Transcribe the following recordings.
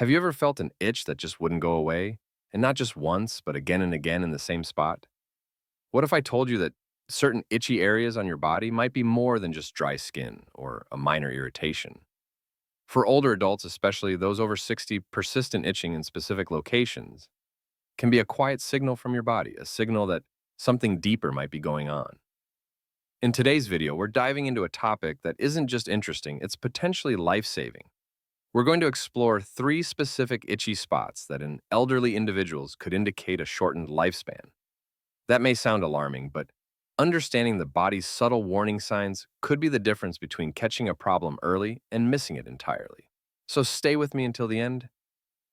Have you ever felt an itch that just wouldn't go away? And not just once, but again and again in the same spot? What if I told you that certain itchy areas on your body might be more than just dry skin or a minor irritation? For older adults, especially those over 60, persistent itching in specific locations can be a quiet signal from your body, a signal that something deeper might be going on. In today's video, we're diving into a topic that isn't just interesting, it's potentially life-saving. We're going to explore three specific itchy spots that in elderly individuals could indicate a shortened lifespan. That may sound alarming, but understanding the body's subtle warning signs could be the difference between catching a problem early and missing it entirely. So stay with me until the end.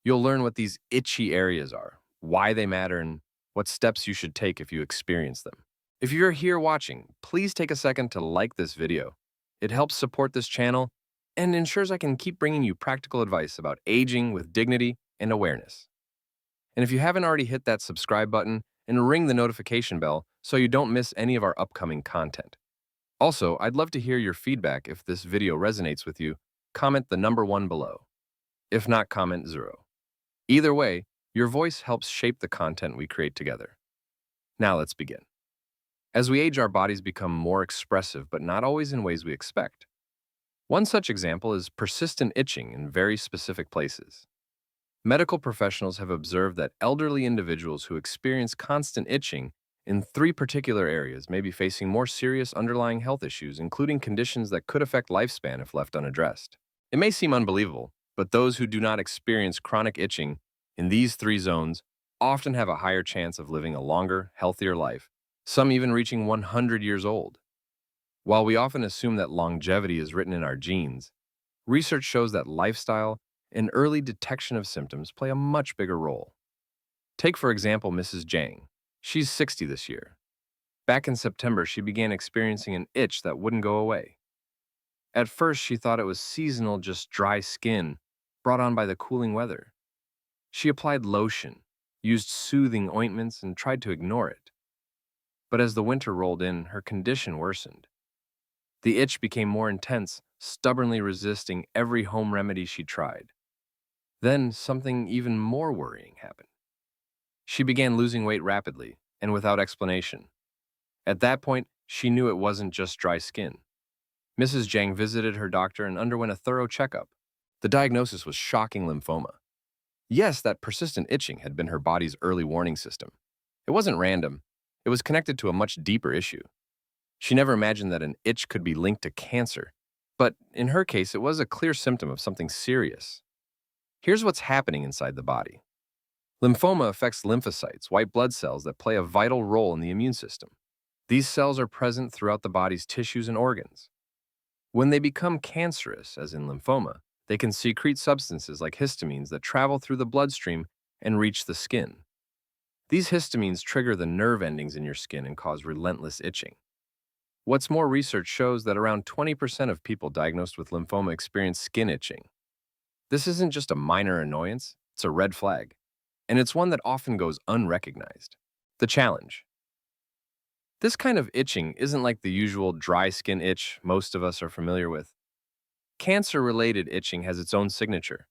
You'll learn what these itchy areas are, why they matter, and what steps you should take if you experience them. If you're here watching, please take a second to like this video. It helps support this channel and ensures I can keep bringing you practical advice about aging with dignity and awareness. And if you haven't already hit that subscribe button and ring the notification bell so you don't miss any of our upcoming content. Also, I'd love to hear your feedback if this video resonates with you. Comment the number 1 below. If not, comment 0. Either way, your voice helps shape the content we create together. Now let's begin. As we age, our bodies become more expressive, but not always in ways we expect. One such example is persistent itching in very specific places. Medical professionals have observed that elderly individuals who experience constant itching in three particular areas may be facing more serious underlying health issues, including conditions that could affect lifespan if left unaddressed. It may seem unbelievable, but those who do not experience chronic itching in these three zones often have a higher chance of living a longer, healthier life, some even reaching 100 years old. While we often assume that longevity is written in our genes, research shows that lifestyle and early detection of symptoms play a much bigger role. Take, for example, Mrs. Jang. She's 60 this year. Back in September, she began experiencing an itch that wouldn't go away. At first, she thought it was seasonal, just dry skin brought on by the cooling weather. She applied lotion, used soothing ointments, and tried to ignore it. But as the winter rolled in, her condition worsened. The itch became more intense, stubbornly resisting every home remedy she tried. Then something even more worrying happened. She began losing weight rapidly and without explanation. At that point, she knew it wasn't just dry skin. Mrs. Jang visited her doctor and underwent a thorough checkup. The diagnosis was shocking lymphoma. Yes, that persistent itching had been her body's early warning system. It wasn't random. It was connected to a much deeper issue. She never imagined that an itch could be linked to cancer. But in her case, it was a clear symptom of something serious. Here's what's happening inside the body. Lymphoma affects lymphocytes, white blood cells that play a vital role in the immune system. These cells are present throughout the body's tissues and organs. When they become cancerous, as in lymphoma, they can secrete substances like histamines that travel through the bloodstream and reach the skin. These histamines trigger the nerve endings in your skin and cause relentless itching. What's more, research shows that around 20% of people diagnosed with lymphoma experience skin itching. This isn't just a minor annoyance, it's a red flag, and it's one that often goes unrecognized. The challenge. This kind of itching isn't like the usual dry skin itch most of us are familiar with. Cancer-related itching has its own signature.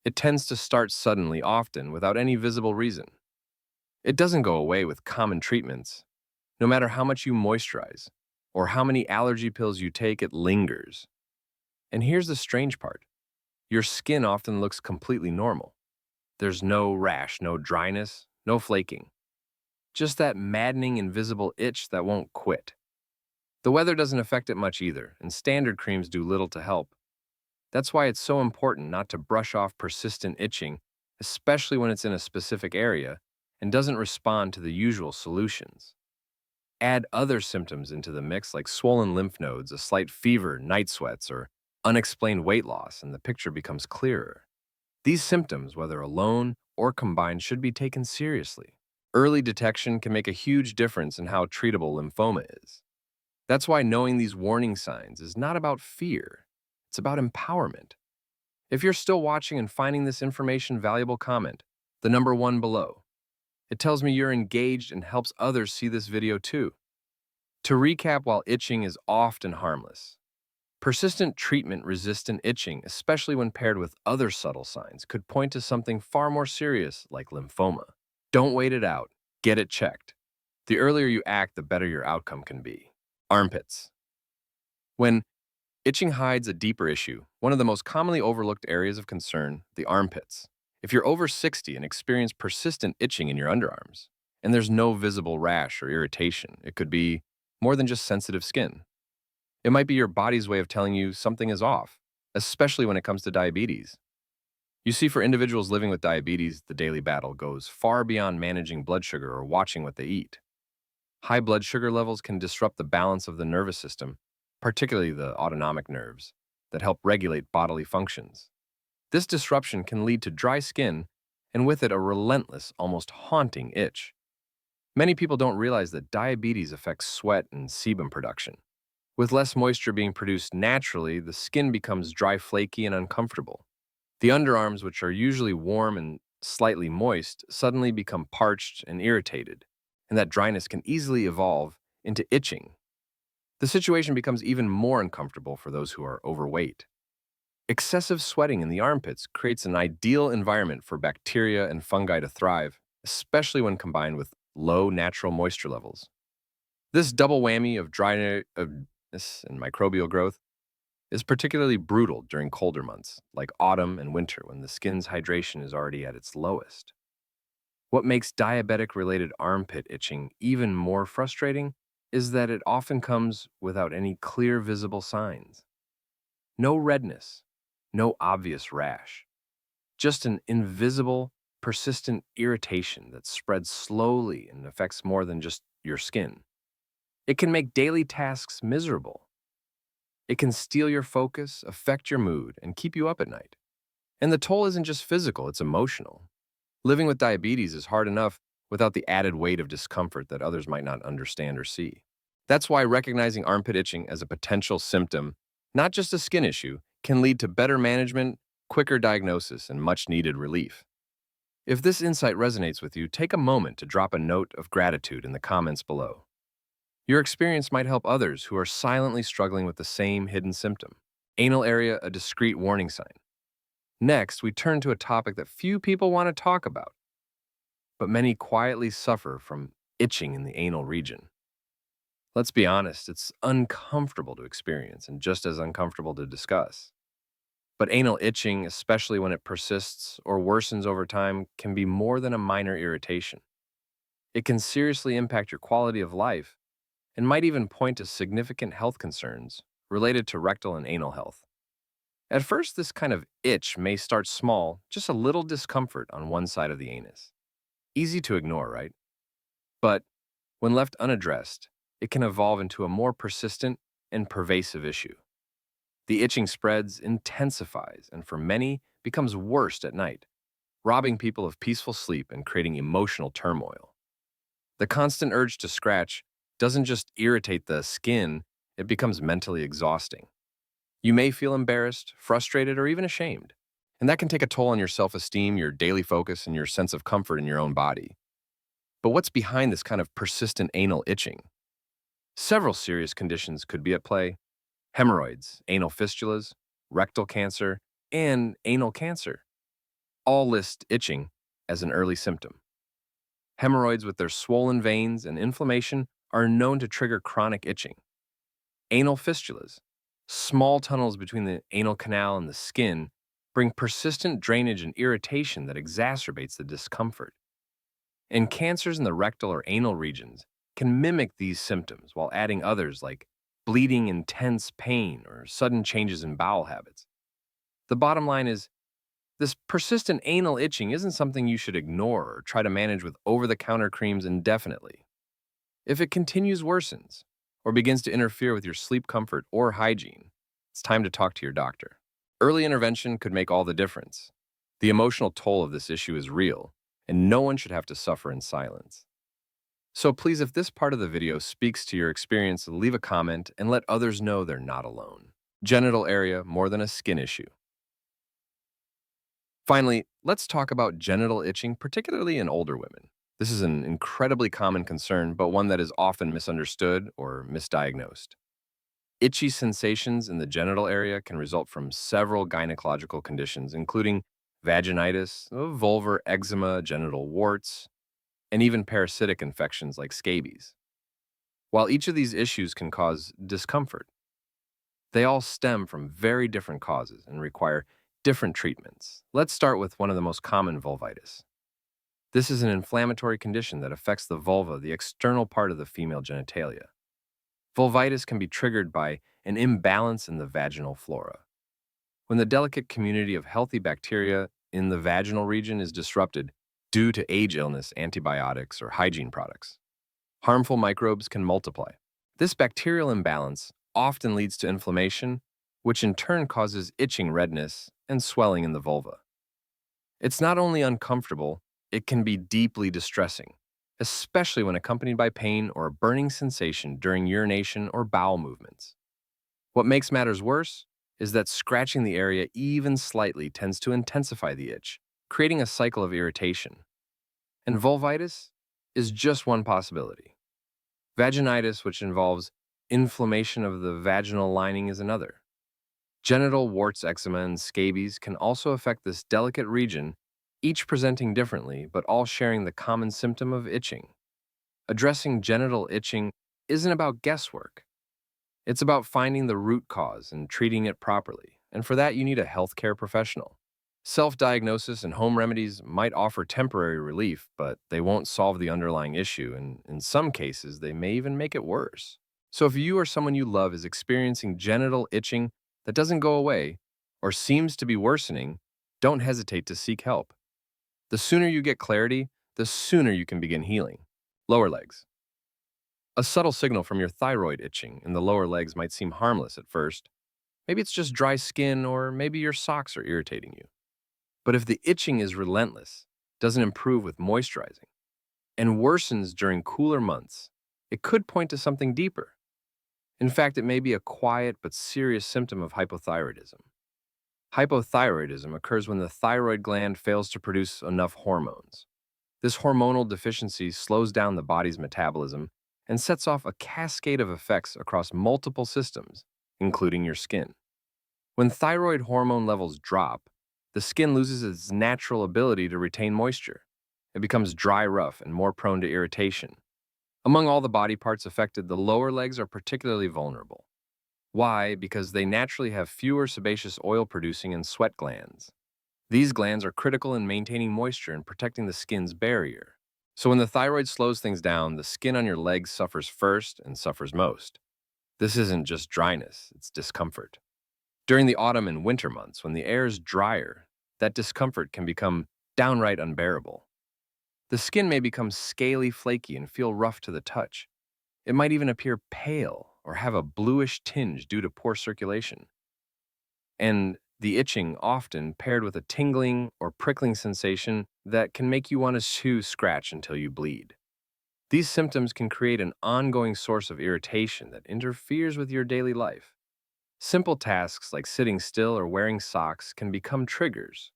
It tends to start suddenly, often without any visible reason. It doesn't go away with common treatments. No matter how much you moisturize or how many allergy pills you take, it lingers. And here's the strange part. Your skin often looks completely normal. There's no rash, no dryness, no flaking. Just that maddening invisible itch that won't quit. The weather doesn't affect it much either, and standard creams do little to help. That's why it's so important not to brush off persistent itching, especially when it's in a specific area and doesn't respond to the usual solutions. Add other symptoms into the mix like swollen lymph nodes, a slight fever, night sweats, or unexplained weight loss, and the picture becomes clearer. These symptoms, whether alone or combined, should be taken seriously. Early detection can make a huge difference in how treatable lymphoma is. That's why knowing these warning signs is not about fear, it's about empowerment. If you're still watching and finding this information valuable, comment the number 1 below. It tells me you're engaged and helps others see this video too. To recap, while itching is often harmless, Persistent treatment-resistant itching, especially when paired with other subtle signs, could point to something far more serious like lymphoma. Don't wait it out. Get it checked. The earlier you act, the better your outcome can be. Armpits. When itching hides a deeper issue, one of the most commonly overlooked areas of concern, the armpits. If you're over 60 and experience persistent itching in your underarms, and there's no visible rash or irritation, it could be more than just sensitive skin. It might be your body's way of telling you something is off, especially when it comes to diabetes. You see, for individuals living with diabetes, the daily battle goes far beyond managing blood sugar or watching what they eat. High blood sugar levels can disrupt the balance of the nervous system, particularly the autonomic nerves, that help regulate bodily functions. This disruption can lead to dry skin and with it a relentless, almost haunting itch. Many people don't realize that diabetes affects sweat and sebum production. With less moisture being produced naturally, the skin becomes dry, flaky, and uncomfortable. The underarms, which are usually warm and slightly moist, suddenly become parched and irritated, and that dryness can easily evolve into itching. The situation becomes even more uncomfortable for those who are overweight. Excessive sweating in the armpits creates an ideal environment for bacteria and fungi to thrive, especially when combined with low natural moisture levels. This double whammy of dryness and microbial growth is particularly brutal during colder months, like autumn and winter, when the skin's hydration is already at its lowest. What makes diabetic-related armpit itching even more frustrating is that it often comes without any clear visible signs. No redness, no obvious rash, just an invisible, persistent irritation that spreads slowly and affects more than just your skin. It can make daily tasks miserable. It can steal your focus, affect your mood, and keep you up at night. And the toll isn't just physical, it's emotional. Living with diabetes is hard enough without the added weight of discomfort that others might not understand or see. That's why recognizing armpit itching as a potential symptom, not just a skin issue, can lead to better management, quicker diagnosis, and much-needed relief. If this insight resonates with you, take a moment to drop a note of gratitude in the comments below. Your experience might help others who are silently struggling with the same hidden symptom. Anal area, a discreet warning sign. Next, we turn to a topic that few people want to talk about, but many quietly suffer from itching in the anal region. Let's be honest, it's uncomfortable to experience and just as uncomfortable to discuss. But anal itching, especially when it persists or worsens over time, can be more than a minor irritation. It can seriously impact your quality of life and might even point to significant health concerns related to rectal and anal health. At first, this kind of itch may start small, just a little discomfort on one side of the anus. Easy to ignore, right? But when left unaddressed, it can evolve into a more persistent and pervasive issue. The itching spreads, intensifies, and for many becomes worse at night, robbing people of peaceful sleep and creating emotional turmoil. The constant urge to scratch doesn't just irritate the skin, it becomes mentally exhausting. You may feel embarrassed, frustrated, or even ashamed, and that can take a toll on your self-esteem, your daily focus, and your sense of comfort in your own body. But what's behind this kind of persistent anal itching? Several serious conditions could be at play: hemorrhoids, anal fistulas, rectal cancer, and anal cancer. All list itching as an early symptom. Hemorrhoids, with their swollen veins and inflammation, are known to trigger chronic itching. Anal fistulas, small tunnels between the anal canal and the skin, bring persistent drainage and irritation that exacerbates the discomfort. And cancers in the rectal or anal regions can mimic these symptoms while adding others like bleeding, intense pain, or sudden changes in bowel habits. The bottom line is, this persistent anal itching isn't something you should ignore or try to manage with over-the-counter creams indefinitely. If it continues worsens or begins to interfere with your sleep comfort or hygiene, it's time to talk to your doctor. Early intervention could make all the difference. The emotional toll of this issue is real, and no one should have to suffer in silence. So please, if this part of the video speaks to your experience, leave a comment and let others know they're not alone. Genital area more than a skin issue. Finally, let's talk about genital itching, particularly in older women. This is an incredibly common concern, but one that is often misunderstood or misdiagnosed. Itchy sensations in the genital area can result from several gynecological conditions, including vaginitis, vulvar eczema, genital warts, and even parasitic infections like scabies. While each of these issues can cause discomfort, they all stem from very different causes and require different treatments. Let's start with one of the most common vulvitis. This is an inflammatory condition that affects the vulva, the external part of the female genitalia. Vulvitis can be triggered by an imbalance in the vaginal flora. When the delicate community of healthy bacteria in the vaginal region is disrupted due to age illness, antibiotics, or hygiene products, harmful microbes can multiply. This bacterial imbalance often leads to inflammation, which in turn causes itching, redness, and swelling in the vulva. It's not only uncomfortable, it can be deeply distressing, especially when accompanied by pain or a burning sensation during urination or bowel movements. What makes matters worse is that scratching the area even slightly tends to intensify the itch, creating a cycle of irritation. And vulvitis is just one possibility. Vaginitis, which involves inflammation of the vaginal lining, is another. Genital warts, eczema, and scabies can also affect this delicate region, each presenting differently, but all sharing the common symptom of itching. Addressing genital itching isn't about guesswork. It's about finding the root cause and treating it properly. And for that, you need a healthcare professional. Self-diagnosis and home remedies might offer temporary relief, but they won't solve the underlying issue, and in some cases, they may even make it worse. So if you or someone you love is experiencing genital itching that doesn't go away or seems to be worsening, don't hesitate to seek help. The sooner you get clarity, the sooner you can begin healing. Lower legs. A subtle signal from your thyroid itching in the lower legs might seem harmless at first. Maybe it's just dry skin, or maybe your socks are irritating you. But if the itching is relentless, doesn't improve with moisturizing, and worsens during cooler months, it could point to something deeper. In fact, it may be a quiet but serious symptom of hypothyroidism. Hypothyroidism occurs when the thyroid gland fails to produce enough hormones. This hormonal deficiency slows down the body's metabolism and sets off a cascade of effects across multiple systems, including your skin. When thyroid hormone levels drop, the skin loses its natural ability to retain moisture. It becomes dry, rough, and more prone to irritation. Among all the body parts affected, the lower legs are particularly vulnerable. Why? Because they naturally have fewer sebaceous oil-producing and sweat glands. These glands are critical in maintaining moisture and protecting the skin's barrier. So when the thyroid slows things down, the skin on your legs suffers first and suffers most. This isn't just dryness, it's discomfort. During the autumn and winter months, when the air is drier, that discomfort can become downright unbearable. The skin may become scaly, flaky, and feel rough to the touch. It might even appear pale or have a bluish tinge due to poor circulation. And the itching often paired with a tingling or prickling sensation that can make you want to scratch until you bleed. These symptoms can create an ongoing source of irritation that interferes with your daily life. Simple tasks like sitting still or wearing socks can become triggers.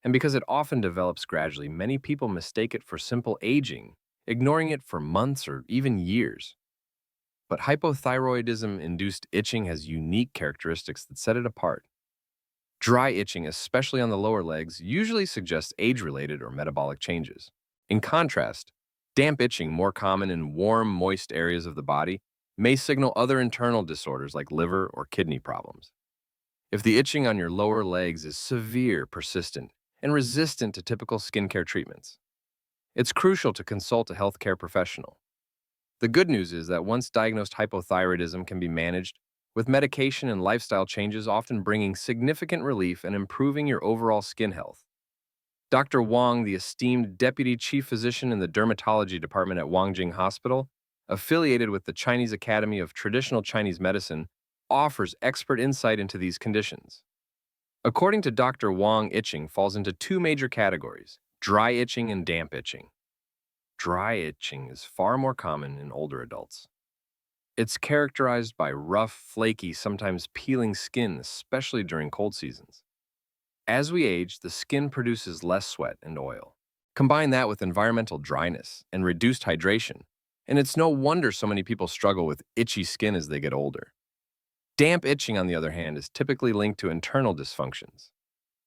And because it often develops gradually, many people mistake it for simple aging, ignoring it for months or even years. But hypothyroidism-induced itching has unique characteristics that set it apart. Dry itching, especially on the lower legs, usually suggests age-related or metabolic changes. In contrast, damp itching, more common in warm, moist areas of the body, may signal other internal disorders like liver or kidney problems. If the itching on your lower legs is severe, persistent, and resistant to typical skincare treatments, it's crucial to consult a healthcare professional. The good news is that once diagnosed, hypothyroidism can be managed with medication and lifestyle changes, often bringing significant relief and improving your overall skin health. Dr. Wang, the esteemed deputy chief physician in the dermatology department at Wangjing Hospital, affiliated with the Chinese Academy of Traditional Chinese Medicine, offers expert insight into these conditions. According to Dr. Wang, itching falls into two major categories: dry itching and damp itching. Dry itching is far more common in older adults. It's characterized by rough, flaky, sometimes peeling skin, especially during cold seasons. As we age, the skin produces less sweat and oil. Combine that with environmental dryness and reduced hydration, and it's no wonder so many people struggle with itchy skin as they get older. Damp itching, on the other hand, is typically linked to internal dysfunctions.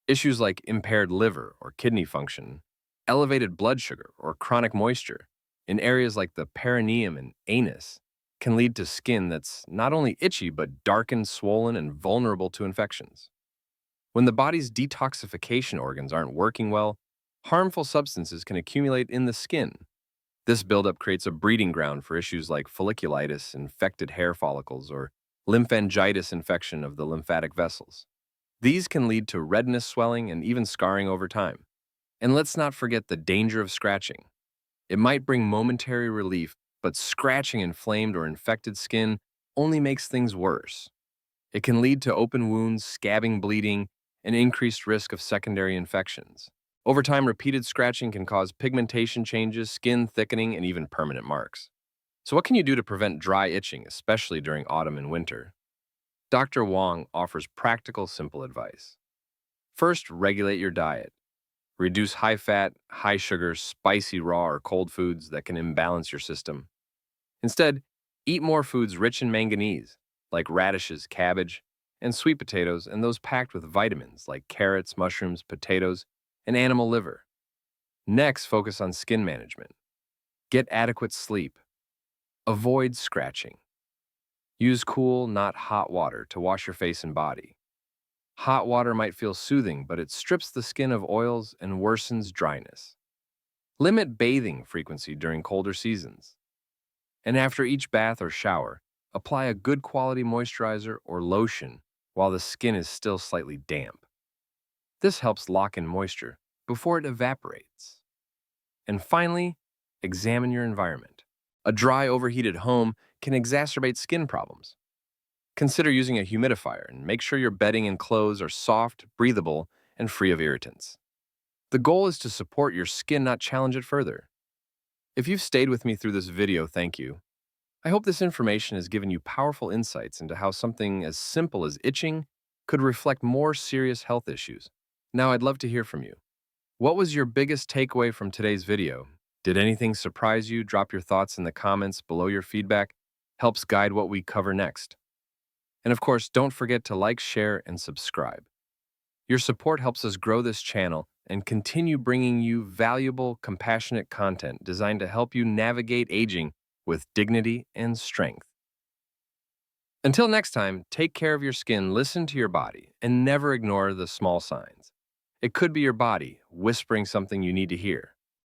Issues like impaired liver or kidney function, elevated blood sugar, or chronic moisture in areas like the perineum and anus can lead to skin that's not only itchy but darkened, swollen, and vulnerable to infections. When the body's detoxification organs aren't working well, harmful substances can accumulate in the skin. This buildup creates a breeding ground for issues like folliculitis, infected hair follicles, or lymphangitis, infection of the lymphatic vessels. These can lead to redness, swelling, and even scarring over time. And let's not forget the danger of scratching. It might bring momentary relief, but scratching inflamed or infected skin only makes things worse. It can lead to open wounds, scabbing, bleeding, and increased risk of secondary infections. Over time, repeated scratching can cause pigmentation changes, skin thickening, and even permanent marks. So what can you do to prevent dry itching, especially during autumn and winter? Dr. Wong offers practical, simple advice. First, regulate your diet. Reduce high fat, high sugar, spicy raw or cold foods that can imbalance your system. Instead, eat more foods rich in manganese, like radishes, cabbage, and sweet potatoes, and those packed with vitamins like carrots, mushrooms, potatoes, and animal liver. Next, focus on skin management. Get adequate sleep. Avoid scratching. Use cool, not hot water to wash your face and body. Hot water might feel soothing, but it strips the skin of oils and worsens dryness. Limit bathing frequency during colder seasons. And after each bath or shower, apply a good quality moisturizer or lotion while the skin is still slightly damp. This helps lock in moisture before it evaporates. And finally, examine your environment. A dry, overheated home can exacerbate skin problems. Consider using a humidifier and make sure your bedding and clothes are soft, breathable, and free of irritants. The goal is to support your skin, not challenge it further. If you've stayed with me through this video, thank you. I hope this information has given you powerful insights into how something as simple as itching could reflect more serious health issues. Now, I'd love to hear from you. What was your biggest takeaway from today's video? Did anything surprise you? Drop your thoughts in the comments below. Your feedback helps guide what we cover next. And of course, don't forget to like, share, and subscribe. Your support helps us grow this channel and continue bringing you valuable, compassionate content designed to help you navigate aging with dignity and strength. Until next time, take care of your skin, listen to your body, and never ignore the small signs. It could be your body whispering something you need to hear.